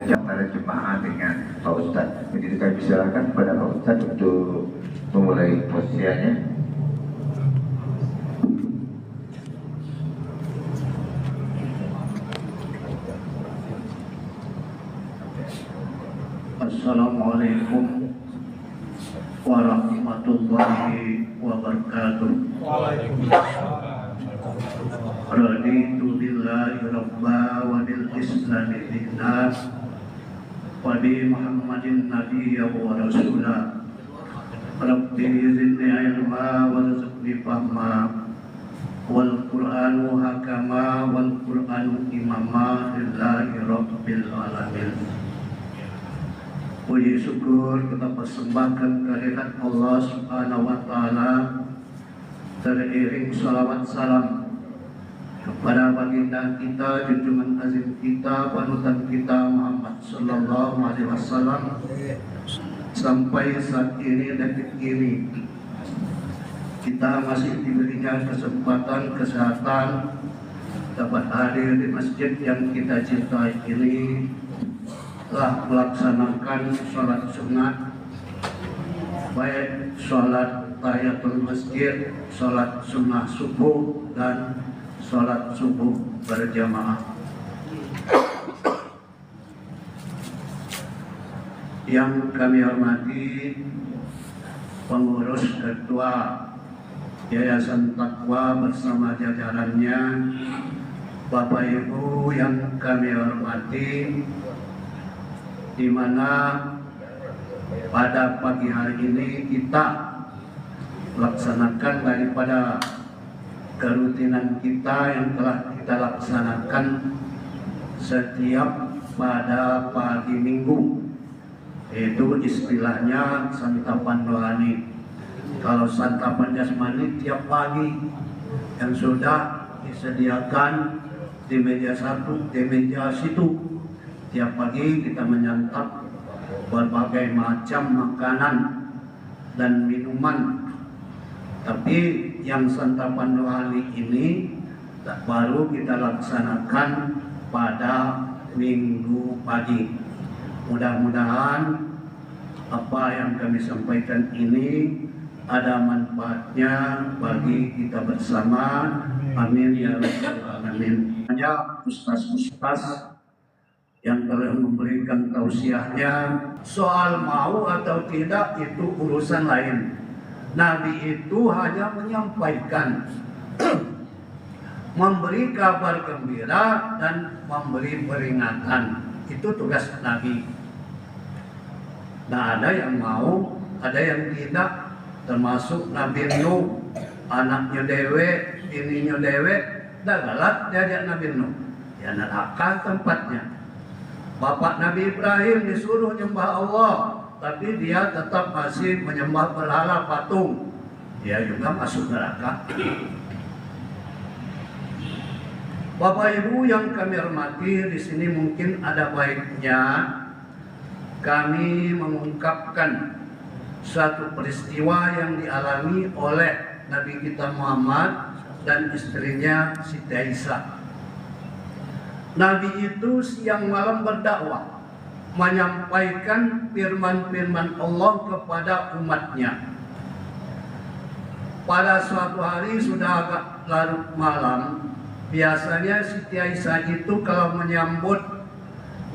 yang para jemaah dengan Pak Ustadz. Begitu kami silakan kepada Pak Ustadz untuk memulai posisinya. Assalamualaikum warahmatullahi wabarakatuh. Raditu billahi rabba wa bil islami dinan wa bi Muhammadin nabiyya wa rasulah. Rabbi zidni ilma warzuqni fahma wal Qur'anu hakama wal Qur'anu imama lillahi rabbil alamin. Puji syukur kita persembahkan kehadirat Allah Subhanahu wa Ta'ala, teriring salawat salam kepada baginda kita, junjungan azim kita, panutan kita Muhammad Sallallahu Alaihi Wasallam. Sampai saat ini, detik ini, kita masih diberinya kesempatan, kesehatan dapat hadir di masjid yang kita cintai ini, telah melaksanakan sholat sunat, baik sholat tahiyatul masjid, sholat sunnah subuh, dan sholat subuh berjamaah. Yang kami hormati pengurus ketua Yayasan Taqwa bersama jajarannya, Bapak Ibu yang kami hormati, di mana pada pagi hari ini kita laksanakan daripada kerutinan kita yang telah kita laksanakan setiap pada pagi minggu, yaitu istilahnya santapan rohani. Kalau santapan jasmani tiap pagi yang sudah disediakan di meja satu, di meja situ. Tiap pagi kita menyantap berbagai macam makanan dan minuman. Tapi yang santapan rohani ini baru kita laksanakan pada minggu pagi. Mudah-mudahan apa yang kami sampaikan ini ada manfaatnya bagi kita bersama. Amin ya rabbal alamin. Hanya ustaz-ustaz yang telah memberikan tausiahnya, soal mau atau tidak itu urusan lain. Nabi itu hanya menyampaikan memberi kabar gembira dan memberi peringatan. Itu tugas Nabi. Nah, ada yang mau, ada yang tidak, termasuk Nabi Nuh, anaknya dewe, ininya dewe, dah galak diajak Nabi Nuh. Ya neraka tempatnya. Bapak Nabi Ibrahim disuruh nyembah Allah, tapi dia tetap masih menyembah berhala patung. Dia juga masuk neraka. Bapak Ibu yang kami hormati, di sini mungkin ada baiknya kami mengungkapkan suatu peristiwa yang dialami oleh Nabi kita Muhammad dan istrinya Siti Aisyah. Nabi itu siang malam berdakwah, menyampaikan firman-firman Allah kepada umatnya. Pada suatu hari sudah agak larut malam, biasanya Siti Aisyah itu kalau menyambut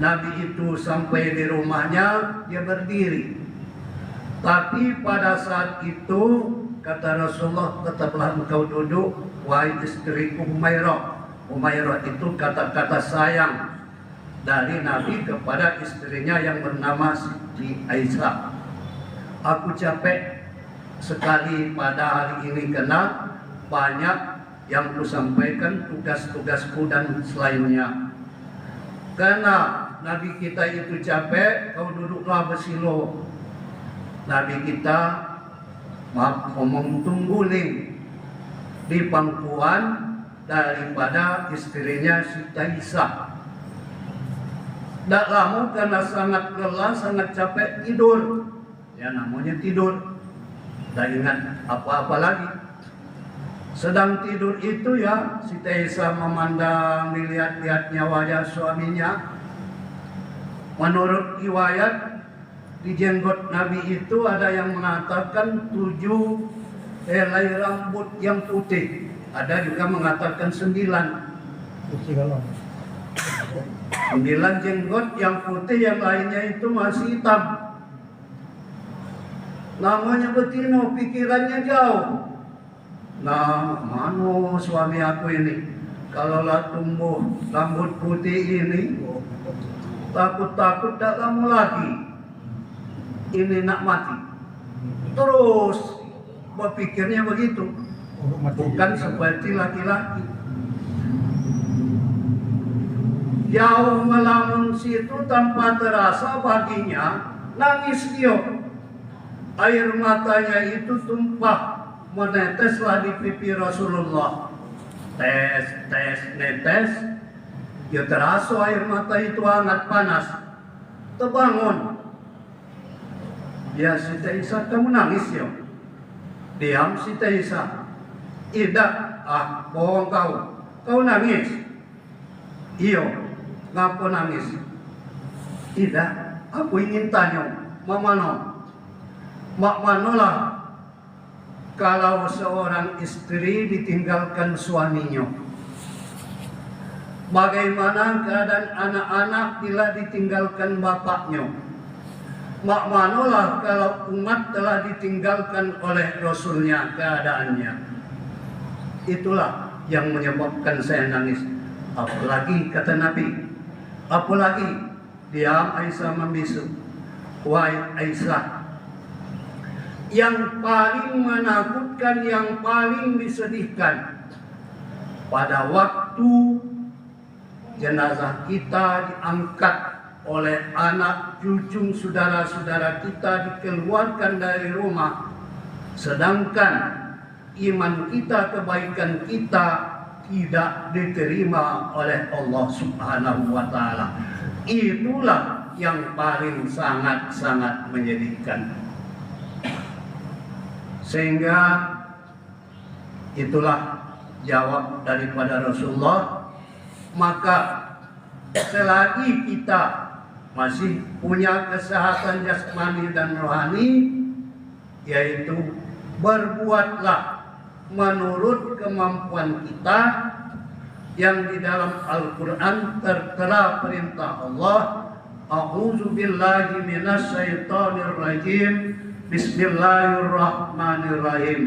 Nabi itu sampai di rumahnya, dia berdiri. Tapi pada saat itu, kata Rasulullah, tetaplah engkau duduk, wahai istriku Humairah. Humairah itu kata-kata sayang dari Nabi kepada istrinya yang bernama Siti Aisyah. Aku capek sekali pada hari ini karena banyak yang kusampaikan, tugas-tugasku dan selainnya. Karena Nabi kita itu capek, kau duduklah bersilo. Nabi kita ngomong tungguling di pangkuan daripada istrinya Siti Aisyah. Tak lama karena sangat lelah, sangat capek, tidur. Ya namanya tidur. Tak ingat apa-apa lagi. Sedang tidur itu ya, Siti Aisyah memandang, dilihat-lihatnya wajah suaminya. Menurut riwayat, di jenggot Nabi itu ada yang mengatakan 7 helai rambut yang putih. Ada juga mengatakan 9. 9 jenggot yang putih, yang lainnya itu masih hitam. Namanya betino, pikirannya jauh. Nah, mano suami aku ini, kalau lah tumbuh rambut putih ini, takut-takut tak kamu lagi. Ini nak mati. Terus berpikirnya begitu. Bukan seperti laki-laki. Jauh melamun situ tanpa terasa baginya nangis dia. Air matanya itu tumpah meneteslah di pipi Rasulullah. Netes. Dia terasa air mata itu hangat panas. Terbangun. Ya, Siti Aisyah, kamu nangis ya? Diam Siti Aisyah. Tidak, bohong kau. Kau nangis? Iya. Ngapa nangis? Tidak, aku ingin tanya, Mak manolah kalau seorang istri ditinggalkan suaminya? Bagaimana keadaan anak-anak bila ditinggalkan bapaknya? Mak manolah kalau umat telah ditinggalkan oleh Rasulnya keadaannya? Itulah yang menyebabkan saya nangis. Apalagi kata Nabi, apalagi diam Aisyah membisu. Wahai Aisyah, yang paling menakutkan, yang paling disedihkan pada waktu jenazah kita diangkat oleh anak cucu saudara-saudara kita, dikeluarkan dari rumah, sedangkan iman kita, kebaikan kita tidak diterima oleh Allah Subhanahu wa Ta'ala. Itulah yang paling sangat-sangat menyedihkan. Sehingga itulah jawab daripada Rasulullah. Maka selagi kita masih punya kesehatan jasmani dan rohani, yaitu berbuatlah menurut kemampuan kita yang di dalam Al-Quran tertera perintah Allah, A'udzu billahi minasyaitonir rajim, Bismillahirrahmanirrahim,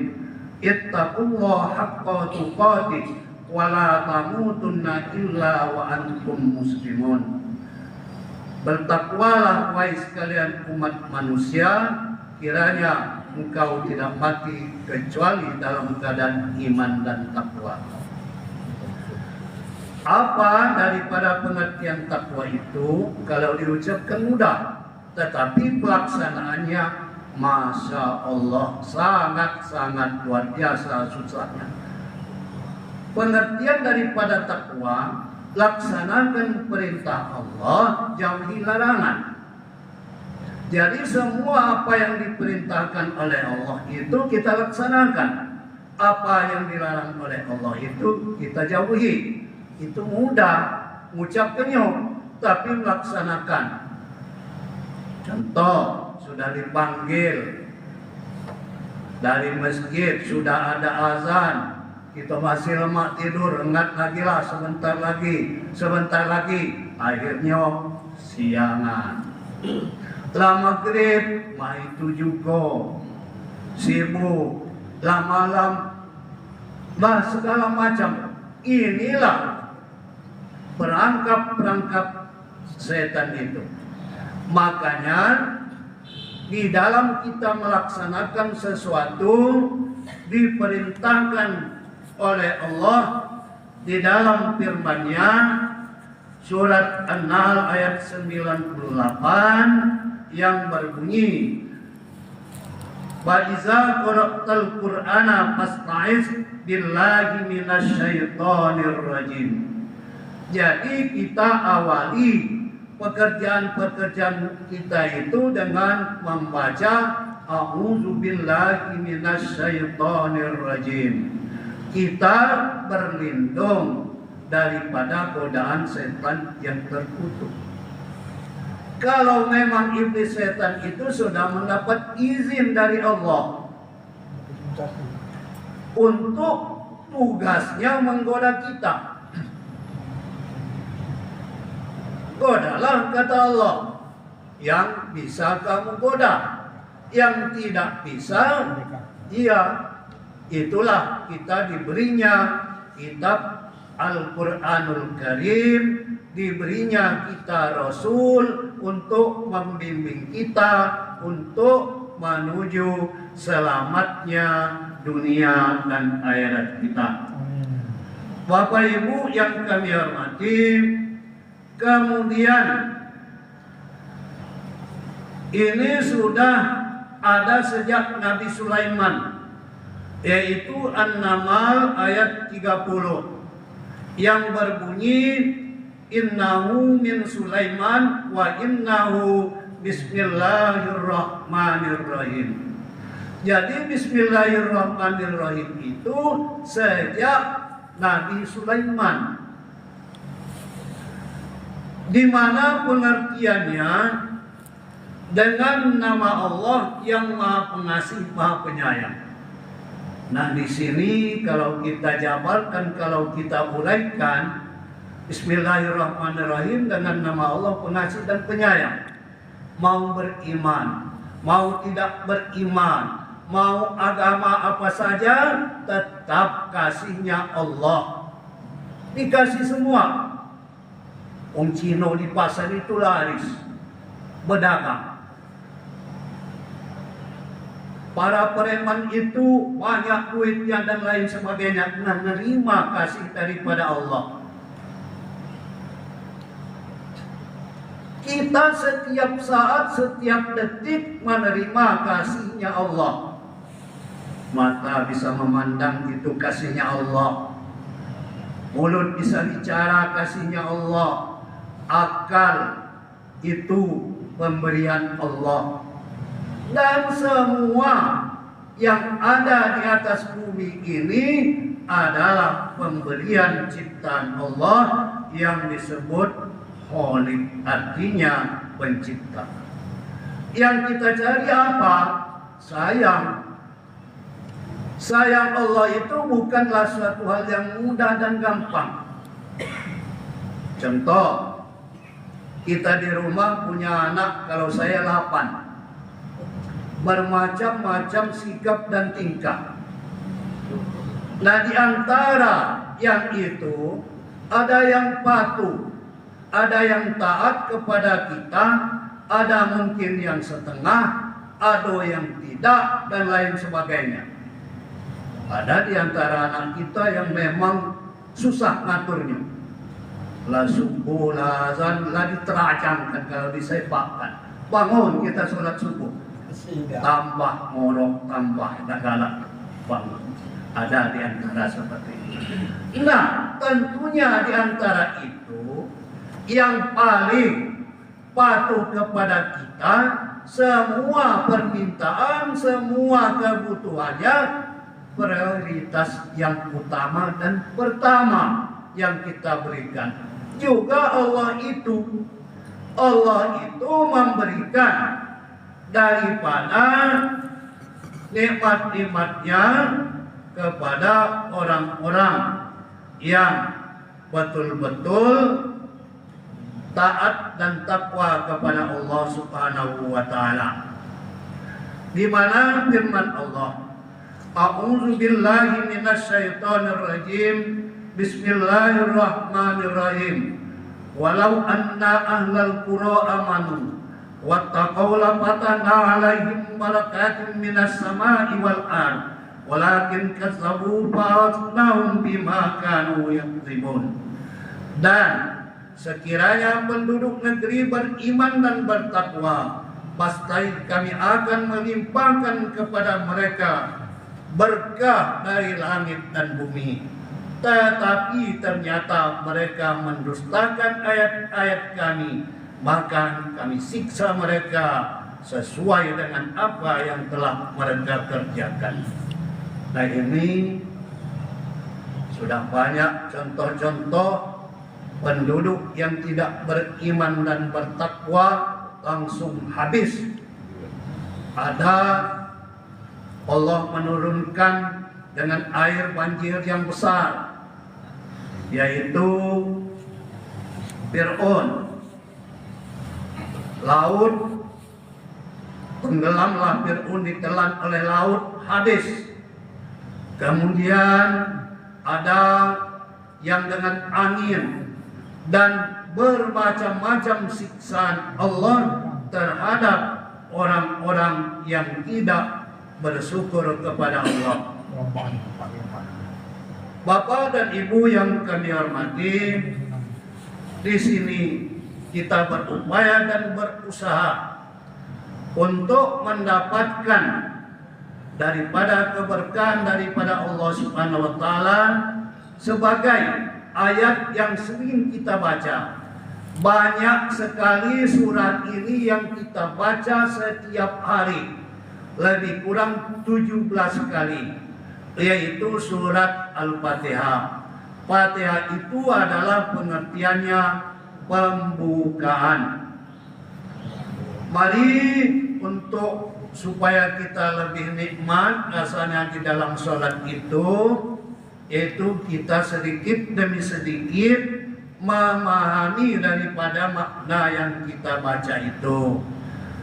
Ittaqullaha haqqa tuqatih wa la tamutunna illa wa antum muslimun. Bertakwalah wahai sekalian umat manusia, kiranya engkau tidak mati kecuali dalam keadaan iman dan takwa. Apa daripada pengertian takwa itu? Kalau diucapkan mudah, tetapi pelaksanaannya Masya Allah sangat-sangat luar biasa susahnya. Pengertian daripada takwa, laksanakan perintah Allah, jauhi larangan. Jadi semua apa yang diperintahkan oleh Allah itu kita laksanakan. Apa yang dilarang oleh Allah itu kita jauhi. Itu mudah mengucapkannya, tapi melaksanakan. Contoh, sudah dipanggil dari masjid, sudah ada azan, kita masih lemah tidur, enggak lagi lah, sebentar lagi, akhirnya siangan. Lah maghrib, itu juga sibuk, lah malam, lah segala macam. Inilah perangkap setan itu. Makanya di dalam kita melaksanakan sesuatu diperintahkan oleh Allah di dalam firman-Nya surat An-Nahl ayat 98 yang berbunyi, Wa iza qara'tal Qur'ana fasta'iz billahi minasyaitonir rajim. Jadi kita awali pekerjaan-pekerjaan kita itu dengan membaca A'udzu billahi minasyaitonir rajim. Kita berlindung daripada godaan setan yang terkutuk. Kalau memang iblis setan itu sudah mendapat izin dari Allah untuk tugasnya menggoda kita. Godalah, kata Allah, yang bisa kamu goda. Yang tidak bisa, iya, itulah kita diberinya kitab Al-Quranul Karim, diberinya kita Rasul untuk membimbing kita untuk menuju selamatnya dunia dan akhirat kita. Bapak Ibu yang kami hormati, kemudian ini sudah ada sejak Nabi Sulaiman, yaitu An-Naml ayat 30 yang berbunyi innahu min Sulaiman wa innahu bismillahirrahmanirrahim. Jadi bismillahirrahmanirrahim itu sejak Nabi Sulaiman, di mana pengertiannya dengan nama Allah yang Maha Pengasih, Maha Penyayang. Nah, di sini kalau kita jabarkan, kalau kita uraikan, bismillahirrahmanirrahim dengan nama Allah Pengasih dan Penyayang. Mau beriman, mau tidak beriman, mau agama apa saja, tetap kasihnya Allah. Dikasih semua. Om Cino di pasar itu laris, berdagang. Para preman itu banyak duitnya dan lain sebagainya, menerima kasih daripada Allah. Kita setiap saat, setiap detik menerima kasihnya Allah. Mata bisa memandang itu kasihnya Allah. Mulut bisa bicara kasihnya Allah. Akal itu pemberian Allah. Dan semua yang ada di atas bumi ini adalah pemberian ciptaan Allah yang disebut Khaliq, artinya pencipta. Yang kita cari apa? Sayang. Sayang Allah itu bukanlah suatu hal yang mudah dan gampang. Contoh, kita di rumah punya anak, kalau saya 8. Bermacam-macam sikap dan tingkah. Nah, di antara yang itu ada yang patuh, ada yang taat kepada kita, ada mungkin yang setengah, ada yang tidak, dan lain sebagainya. Ada di antara anak kita yang memang susah ngaturnya. La subuh, la azan, la diterajangkan kalau disepakkan. Bangun kita sholat subuh. Tambah ngorok, tambah galak, bangun. Ada di antara seperti ini. Nah, tentunya di antara itu yang paling patuh kepada kita, semua permintaan, semua kebutuhannya, prioritas yang utama dan pertama yang kita berikan. Juga Allah itu memberikan daripada nikmat-nikmatnya kepada orang-orang yang betul-betul taat dan takwa kepada Allah Subhanahu wa taala. Di mana firman Allah, A'udzu billahi minasyaitonir rajim. Bismillahirrahmanirrahim. Walau anna ahlal qura amanu wattaqaw la fatahna 'alaihim barakatin minas sama'i wal ardh walakin kazzabu fa'atnahum bima kanu yakdzibun. Dan sekiranya penduduk negeri beriman dan bertakwa, pasti kami akan melimpahkan kepada mereka berkah dari langit dan bumi. Tetapi ternyata mereka mendustakan ayat-ayat kami, maka kami siksa mereka sesuai dengan apa yang telah mereka kerjakan. Nah, ini sudah banyak contoh-contoh penduduk yang tidak beriman dan bertakwa langsung habis. Ada Allah menurunkan dengan air banjir yang besar, yaitu Fir'aun. Laut tenggelamlah Fir'aun, ditelan oleh laut, habis. Kemudian ada yang dengan angin dan bermacam-macam siksaan Allah terhadap orang-orang yang tidak bersyukur kepada Allah. Bapak dan Ibu yang kami hormati, di sini kita berupaya dan berusaha untuk mendapatkan daripada keberkahan daripada Allah Subhanahu wa taala sebagai ayat yang sering kita baca. Banyak sekali surat ini yang kita baca setiap hari, lebih kurang 17 kali, yaitu surat Al-Fatihah. Fatihah itu adalah pengertiannya pembukaan. Mari untuk supaya kita lebih nikmat rasanya di dalam sholat itu, yaitu kita sedikit demi sedikit memahami daripada makna yang kita baca itu.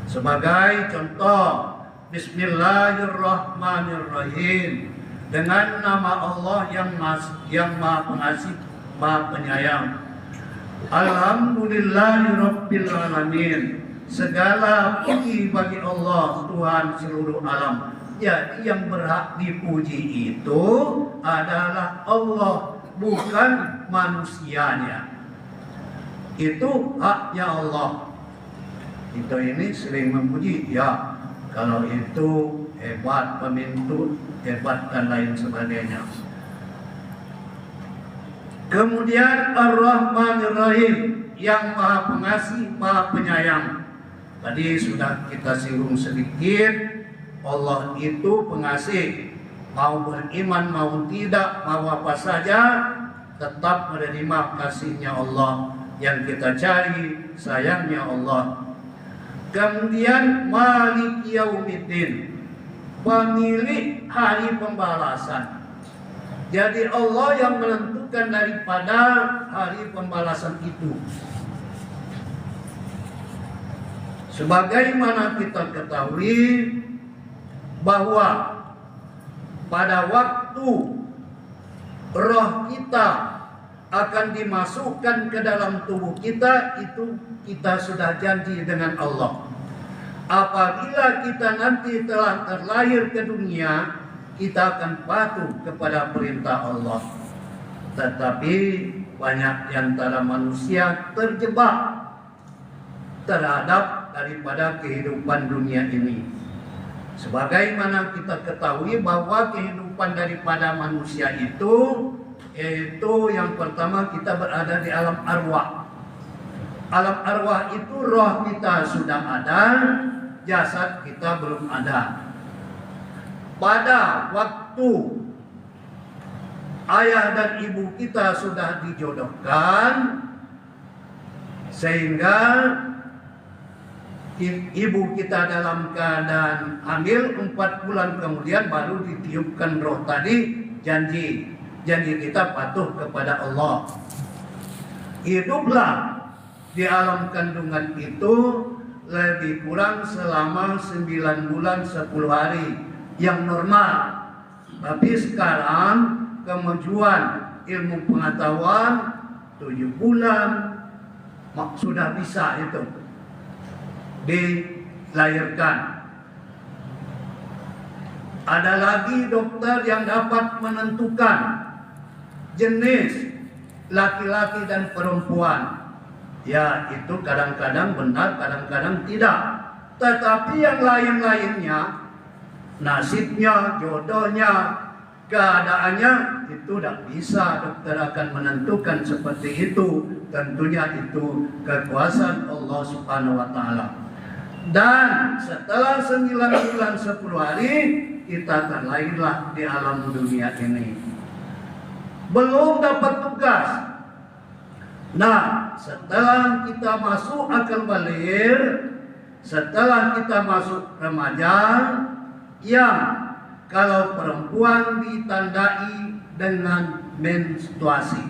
Sebagai contoh, Bismillahirrahmanirrahim, dengan nama Allah yang Maha Pengasih, Maha Penyayang. Alhamdulillahirabbil alamin, segala puji bagi Allah Tuhan seluruh alam. Jadi yang berhak dipuji itu adalah Allah, bukan manusianya. Itu haknya Allah. Itu ini sering memuji, ya kalau itu hebat pemimpin, hebat dan lain sebagainya. Kemudian Ar-Rahmanir-Rahim, yang Maha Pengasih, Maha Penyayang. Tadi sudah kita singgung sedikit, Allah itu pengasih. Mau beriman, mau tidak, mau apa saja, tetap menerima kasihnya Allah. Yang kita cari sayangnya Allah. Kemudian Malik Yaumiddin, pemilik hari pembalasan. Jadi Allah yang menentukan daripada hari pembalasan itu. Sebagaimana kita ketahui bahwa pada waktu roh kita akan dimasukkan ke dalam tubuh kita, itu kita sudah janji dengan Allah. Apabila kita nanti telah terlahir ke dunia, kita akan patuh kepada perintah Allah. Tetapi banyak di antara manusia terjebak terhadap daripada kehidupan dunia ini. Sebagaimana kita ketahui bahwa kehidupan daripada manusia itu, yaitu yang pertama kita berada di alam arwah. Alam arwah itu roh kita sudah ada, jasad kita belum ada. Pada waktu ayah dan ibu kita sudah dijodohkan, sehingga ibu kita dalam keadaan hamil 4 bulan kemudian baru ditiupkan roh tadi, janji kita patuh kepada Allah. Hiduplah di alam kandungan itu lebih kurang selama 9 bulan 10 hari yang normal. Tapi sekarang kemajuan ilmu pengetahuan 7 bulan sudah bisa itu dilahirkan. Ada lagi dokter yang dapat menentukan jenis laki-laki dan perempuan. Ya, itu kadang-kadang benar, kadang-kadang tidak. Tetapi yang lain-lainnya, nasibnya, jodohnya, keadaannya, itu tidak bisa dokter akan menentukan seperti itu. Tentunya itu kekuasaan Allah Subhanahu wa taala. Dan setelah 9 bulan 10 hari kita terlahirlah di alam dunia ini. Belum dapat tugas. Nah, setelah kita masuk akal balik, setelah kita masuk remaja, yang kalau perempuan ditandai dengan menstruasi.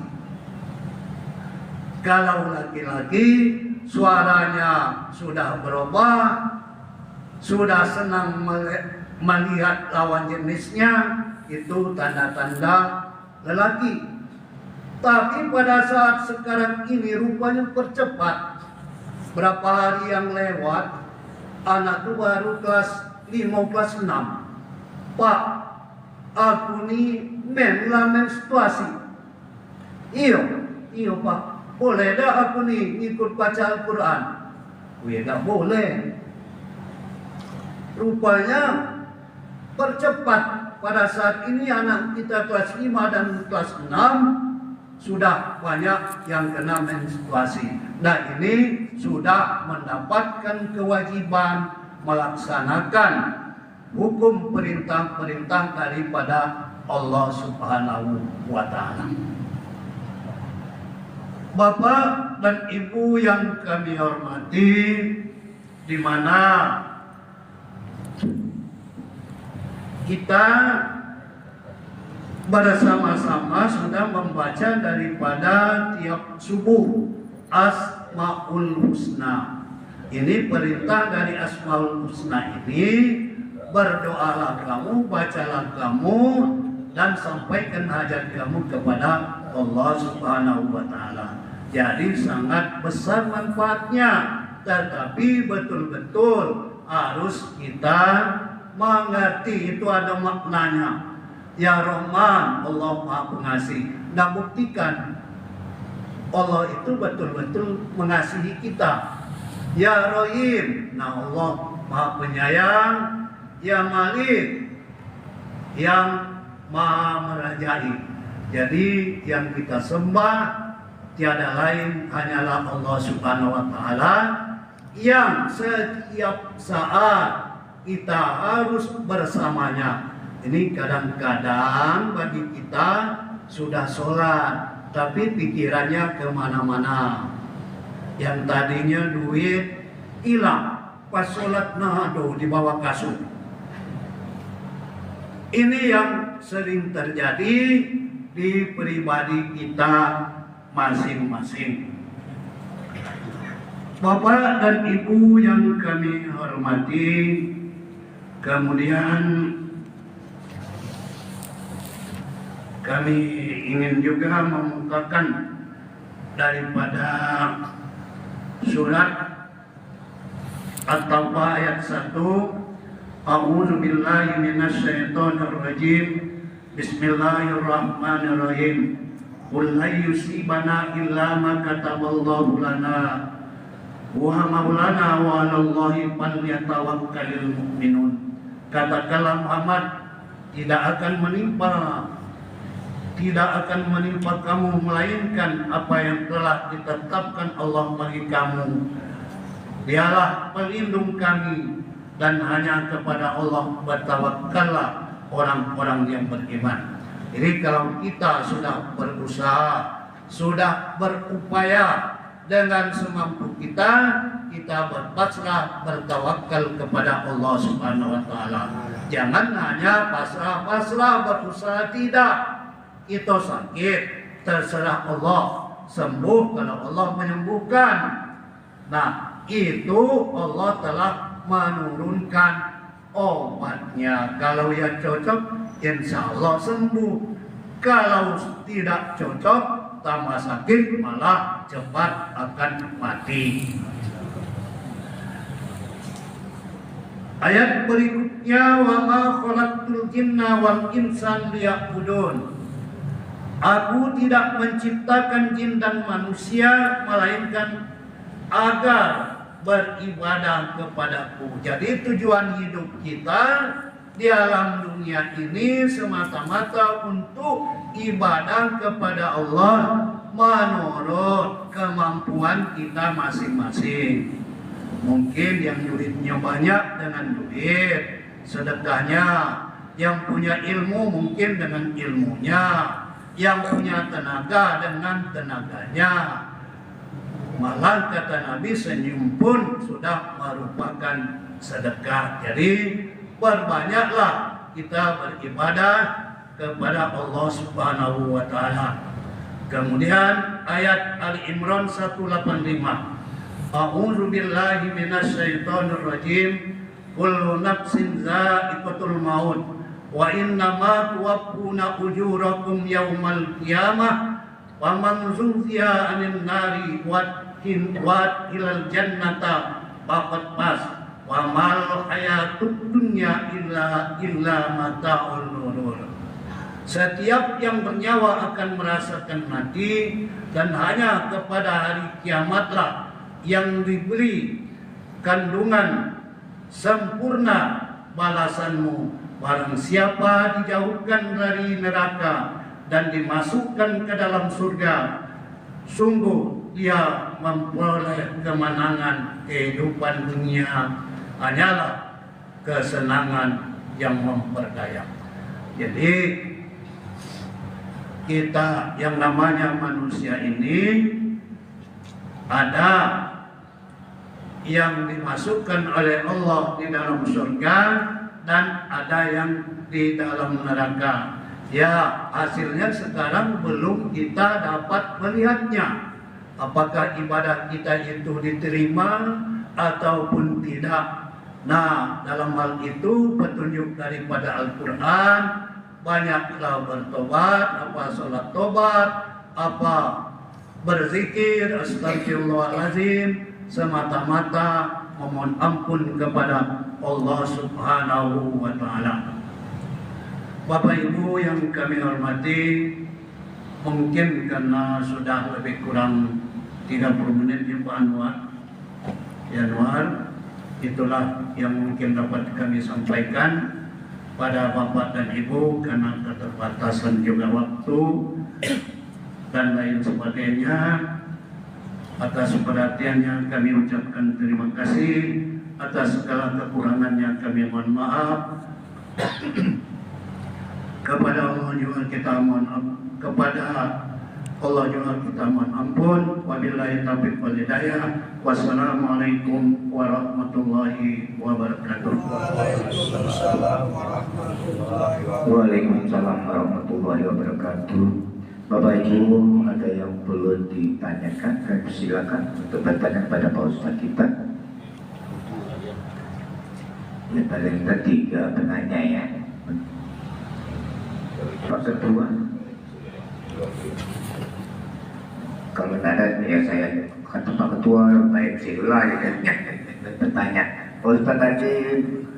Kalau laki-laki suaranya sudah berubah, sudah senang melihat lawan jenisnya, itu tanda-tanda lelaki. Tapi pada saat sekarang ini rupanya percepat. Berapa hari yang lewat, anak itu baru kelas 5, kelas 6. Pak, aku ini menstruasi. Iyo Pak, boleh dah aku nih ikut baca Al-Quran? Tak boleh. Rupanya percepat. Pada saat ini anak kita kelas 5 dan kelas 6 sudah banyak yang kena menstruasi. Nah, ini sudah mendapatkan kewajiban melaksanakan hukum perintah-perintah daripada Allah Subhanahu wa Ta'ala. Bapak dan Ibu yang kami hormati, di mana kita bersama-sama sudah membaca daripada tiap subuh Asmaul Husna. Ini perintah dari Asmaul Husna ini, berdoalah kamu, bacalah kamu, dan sampaikan hajat kamu kepada Allah Subhanahu wa Ta'ala. Jadi sangat besar manfaatnya, tetapi betul-betul harus kita mengerti itu ada maknanya. Ya Rahman, Allah Maha Pengasih. Dan buktikan Allah itu betul-betul mengasihi kita. Ya Rahim, nah Allah Maha Penyayang. Ya Malik, yang Maha Merajai. Jadi yang kita sembah tiada lain hanyalah Allah Subhanahu wa Ta'ala, yang setiap saat kita harus bersamanya. Ini kadang-kadang bagi kita sudah sholat, tapi pikirannya kemana-mana. Yang tadinya duit hilang, pas sholat nado di bawah kasur. Ini yang sering terjadi di pribadi kita masing-masing. Bapak dan Ibu yang kami hormati, kemudian kami ingin juga memukakan daripada surat At-Taubah ayat 1. A'udzu billahi minasyaitonir rajim. Bismillahirrahmanirrahim. Qul la yusibana illa ma kataballahu lana wa maulana wa 'alallahi falyatawakkalul mu'minun. Katakanlah Muhammad, tidak akan menimpa kamu melainkan apa yang telah ditetapkan Allah bagi kamu. Dialah pelindung kami, dan hanya kepada Allah bertawakkallah orang-orang yang beriman. Jadi kalau kita sudah berusaha, sudah berupaya dengan semampu kita, kita berpasrah, bertawakal kepada Allah Subhanahu wa Ta'ala. Jangan hanya pasrah-pasrah berusaha, tidak. Itu sakit, terserah Allah. Sembuh kalau Allah menyembuhkan. Nah, itu Allah telah menurunkan obatnya. Kalau yang cocok, insya Allah sembuh. Kalau tidak cocok, tambah sakit, malah cepat akan mati. Ayat berikutnya, wa ma khalaqtul jinna wal insan liya'budun. Aku tidak menciptakan jin dan manusia melainkan agar beribadah kepadaku. Jadi tujuan hidup kita di alam dunia ini semata-mata untuk ibadah kepada Allah menurut kemampuan kita masing-masing. Mungkin yang duitnya banyak dengan duit, sedekahnya. Yang punya ilmu mungkin dengan ilmunya. Yang punya tenaga dengan tenaganya. Malah kata Nabi, senyum pun sudah merupakan sedekah. Jadi perbanyaklah kita beribadah kepada Allah Subhanahu wa taala. Kemudian ayat Ali Imran 185. A'udzu billahi minasyaitonir rajim. Kullu nafsin za'iqatul maut wa innama tuwaffuna ujurakum yaumal qiyamah. Waman zuhziya 'anil nari wa ilal jannata faqad faz wa mal hayatud dunya illa mata'ul ghurur. Setiap yang bernyawa akan merasakan mati, dan hanya kepada hari kiamatlah yang diberi kandungan sempurna balasanmu. Barang siapa dijauhkan dari neraka dan dimasukkan ke dalam surga, sungguh dia memperoleh kemenangan kehidupan dunia, hanyalah kesenangan yang memperdaya. Jadi kita yang namanya manusia ini ada yang dimasukkan oleh Allah di dalam surga dan ada yang di dalam neraka. Ya, hasilnya sekarang belum kita dapat melihatnya. Apakah ibadah kita itu diterima ataupun tidak. Nah, dalam hal itu petunjuk daripada Al-Quran, banyaklah bertobat, apa sholat tobat, apa berzikir, astagfirullahaladzim, semata-mata memohon ampun kepada Allah Subhanahu wa ta'ala. Bapak Ibu yang kami hormati, mungkin karena sudah lebih kurang 30 menit ya Pak Anwar, itulah yang mungkin dapat kami sampaikan pada Bapak dan Ibu karena keterbatasan juga waktu dan lain sebagainya. Atas perhatiannya kami ucapkan terima kasih, atas segala kekurangannya kami mohon maaf. Kepada Allah juga kita mohon kepada Allah juga kita mohon ampun. Wabillahi taufiq wal hidayah. Wassalamualaikum warahmatullahi wabarakatuh. Waalaikumsalam warahmatullahi wabarakatuh. Bapak Ibu, ada yang perlu ditanyakan? Kami silakan untuk bertanya kepada Pak Ustaz kita. Ya, paling ketiga penanya ya. Pak Ketua, kalau ada ya saya kata Pak Ketua baik sila ya bertanya. Pak Ustaz tadi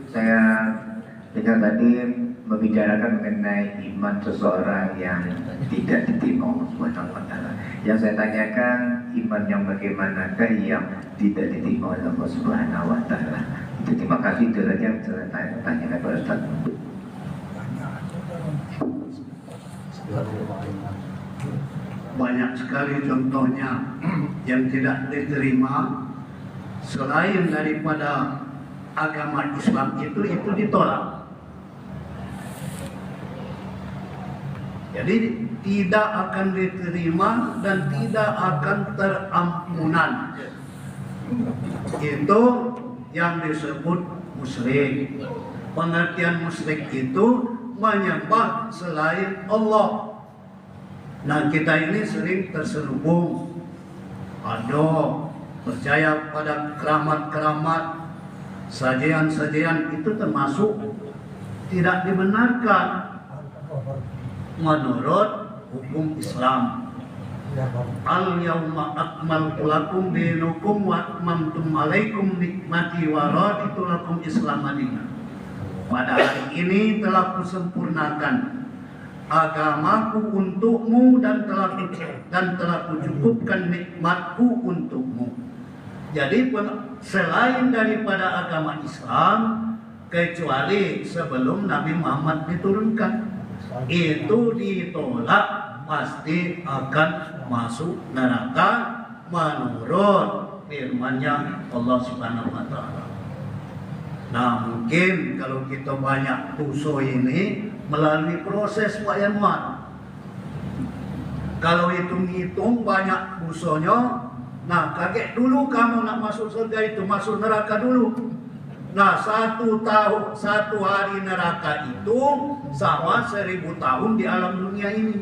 saya dengar tadi membicarakan mengenai iman seseorang yang tidak diterima Allah Subhanahu wa taala. Yang saya tanyakan, iman yang bagaimanakah yang tidak diterima oleh Allah Subhanahu wa taala? Terima kasih, itu saja yang saya tanyakan kepada Ustaz. Banyak sekali contohnya yang tidak diterima selain daripada agama Islam itu ditolak. Jadi tidak akan diterima dan tidak akan terampunan. Itu yang disebut musyrik. Pengertian musyrik itu menyembah selain Allah. Nah, kita ini sering terselubung, percaya pada keramat-keramat, sajian-sajian itu termasuk tidak dibenarkan menurut hukum Islam. Al-yawma akmaltu lakum dinukum wa atmamtum alaikum nikmati wa raditu lakum Islam madinah. Pada hari ini telah kusempurnakan agamaku untukmu dan telah kucukupkan nikmatku untukmu. Jadi selain daripada agama Islam, kecuali sebelum Nabi Muhammad diturunkan, itu ditolak, pasti akan masuk neraka menurut firman-Nya Allah Subhanahu wa taala. Nah, mungkin kalau kita banyak dosa ini melalui proses Pak Yanwan. Kalau hitung-hitung banyak dosanya, Nah, kaget dulu kamu nak masuk surga itu, masuk neraka dulu. Nah, 1 hari neraka itu sama 1000 tahun di alam dunia ini.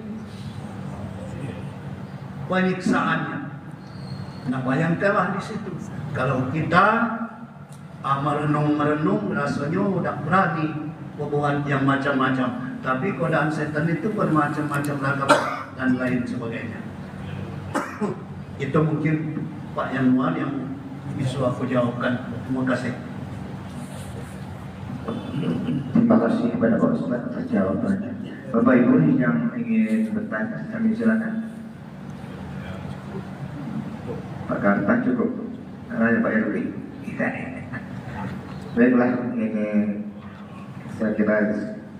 Penyiksaannya. Nah, bayangkanlah di situ. Kalau kita merenung-merenung, rasanya udah berani hubungan yang macam-macam. Tapi godaan setan itu bermacam-macam ragam dan lain sebagainya. Itu mungkin Pak Yanuar yang bisa aku jawabkan. Terima kasih. Terima kasih kepada Pak Ustaz atas jawabannya. Bapak Ibu yang ingin bertanya, kami silakan. Pak Kartan cukup. Karena Pak Erwi. Baiklah, ini saya kira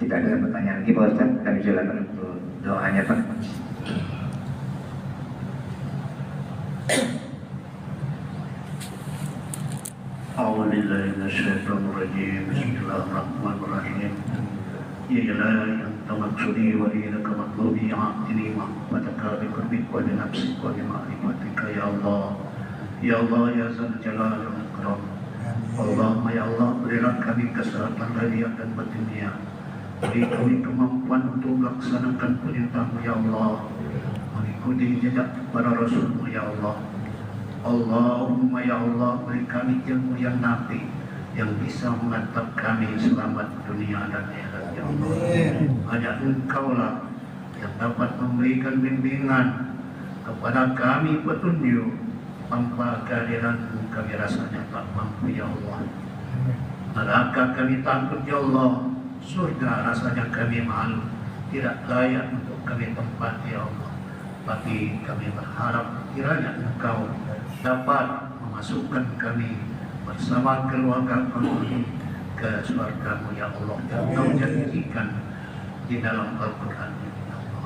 tidak ada pertanyaan lagi Pak Ustaz. Kami silakan untuk doanya Pak. A'udzubillahiminasyaitonirrajim. Bismillahirrahmanirrahim. Ya ilahi anta maksudi wa ilaka matlubi a'tini ma'fataka biqurbik wa binafsik wa bima'rifatika ya Allah. Ya Allah ya Zal Jalal wal Ikram. Allahumma ya Allah, berilah kami kesehatan lahiriah dan batiniah. Beri kami kemampuan untuk melaksanakan perintah-Mu ya Allah, mengikuti jejak para Rasul-Mu ya Allah. Allahumma ya Allah, beri kami ilmu yang nafi yang bisa mengantar kami selamat dunia dan akhirat ya Allah. Hanya Engkaulah yang dapat memberikan bimbingan kepada kami petunjuk. Tanpa kehadiran-Mu kami rasanya tak mampu ya Allah. Neraka kami takut ya Allah. Surga rasanya kami malu, tidak layak untuk kami tempati ya Allah. Tapi kami berharap kiranya Engkau dapat memasukkan kami bersama keluarga kami ke surga-Mu ya Allah, yang Kau janjikan di dalam Al-Quran ya Allah.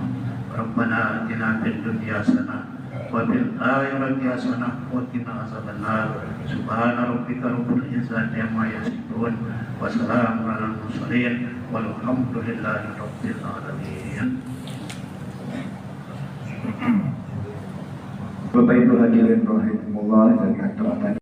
Rabbana atina fid dunya hasanah wa fil akhirati hasanah wa qina azabannar. Subhana rabbika rabbil izzati amma yasifun wa salamun alal mursalin walhamdulillahi rabbil alamin. Bapak Ibu hadirin rahimahullah, dan doa tadi